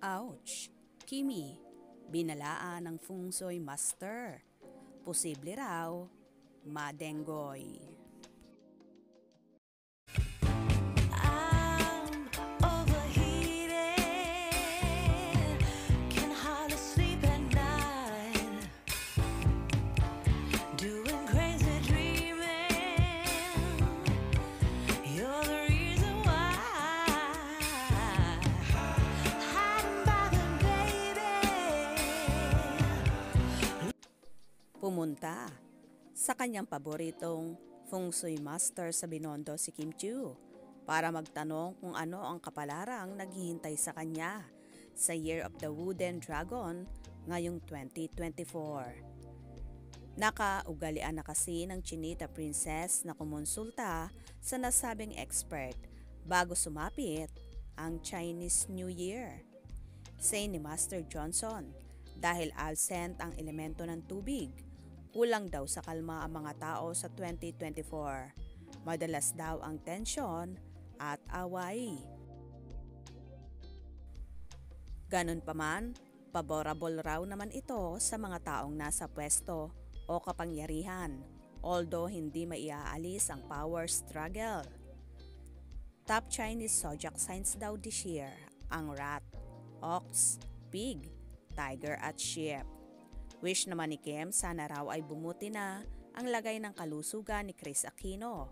Ouch! Kimi, binalaan ng Feng Shui Master. Posible raw, madenggoy. Pumunta sa kanyang paboritong Feng Shui Master sa Binondo si Kim Chiu para magtanong kung ano ang kapalarang naghihintay sa kanya sa Year of the Wooden Dragon ngayong 2024. Nakaugalian na kasi ng Chinita Princess na kumonsulta sa nasabing expert bago sumapit ang Chinese New Year. Say ni Master Johnson, dahil absent ang elemento ng tubig, kulang daw sa kalma ang mga tao sa 2024. Madalas daw ang tensyon at away. Ganun pa man, favorable raw naman ito sa mga taong nasa pwesto o kapangyarihan, although hindi maiaalis ang power struggle. Top Chinese zodiac signs daw this year ang rat, ox, pig, tiger at sheep. Wish naman ni Kim sana raw ay bumuti na ang lagay ng kalusugan ni Kris Aquino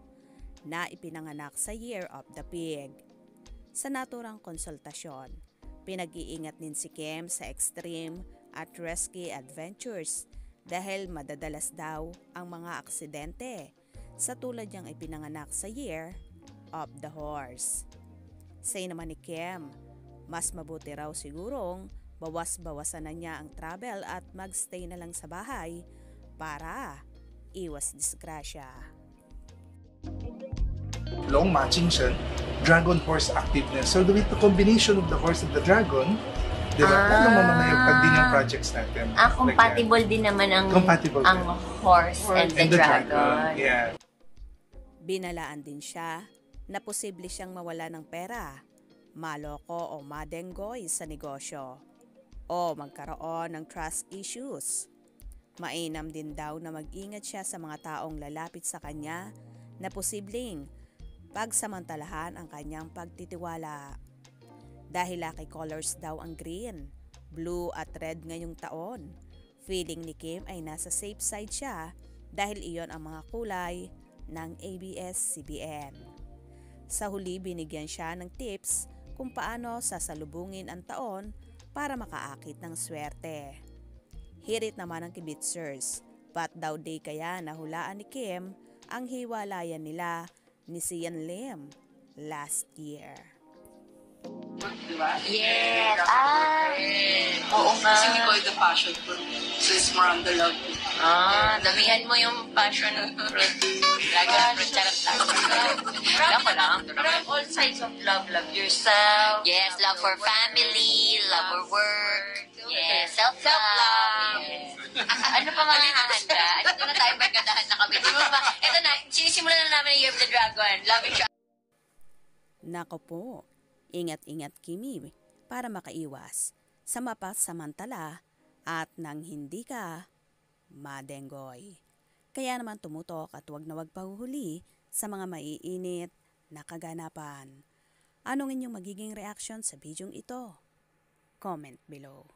na ipinanganak sa Year of the Pig. Sa naturang konsultasyon, pinag-iingat din si Kim sa extreme at risky adventures dahil madadalas daw ang mga aksidente sa tulad niyang ipinanganak sa Year of the Horse. Say naman ni Kim, mas mabuti raw sigurong bawas-bawasan na niya ang travel at magstay na lang sa bahay para iwas disgrasya. Long Ma Jingsheng, Dragon Horse Activeness. So with the combination of the horse and the dragon, di ba? Ano mamayagpag din yung projects natin. Compatible din naman ang horse and the dragon. Yeah. Binalaan din siya na posible siyang mawala ng pera, maloko o madenggoy sa negosyo, o magkaroon ng trust issues. Mainam din daw na mag-ingat siya sa mga taong lalapit sa kanya na posibleng pagsamantalahan ang kanyang pagtitiwala. Dahil lucky colors daw ang green, blue at red ngayong taon, feeling ni Kim ay nasa safe side siya dahil iyon ang mga kulay ng ABS-CBN. Sa huli, binigyan siya ng tips kung paano sasalubungin ang taon para makaakit ng swerte. Hirit naman ang kibitzers, but daw day kaya nahulaan ni Kim ang hiwalayan nila ni Sian Lim last year. Yes! Oo nga. Kasi we call it the passion fruit. So it's more on the love. Damihan mo yung passion fruit. Dragon fruit, charot lang. Love ko lang. From all sides of love. Love yourself. Yes, love for family, love for work. Yes, self-love. Yes. Ano pa mga hahanda? Ito na tayo, barkadahan na kami. Di ba? Ito na, sinisimulan na namin yung Year of the Dragon. Love each other. Nako po, ingat-ingat Kimi para makaiwas sa mapasamantala at nang hindi ka madenggoy. Kaya naman tumutok at wag na wag pahuhuli sa mga maiinit na kaganapan. Anong inyong magiging reaction sa bidyong ito? Comment below.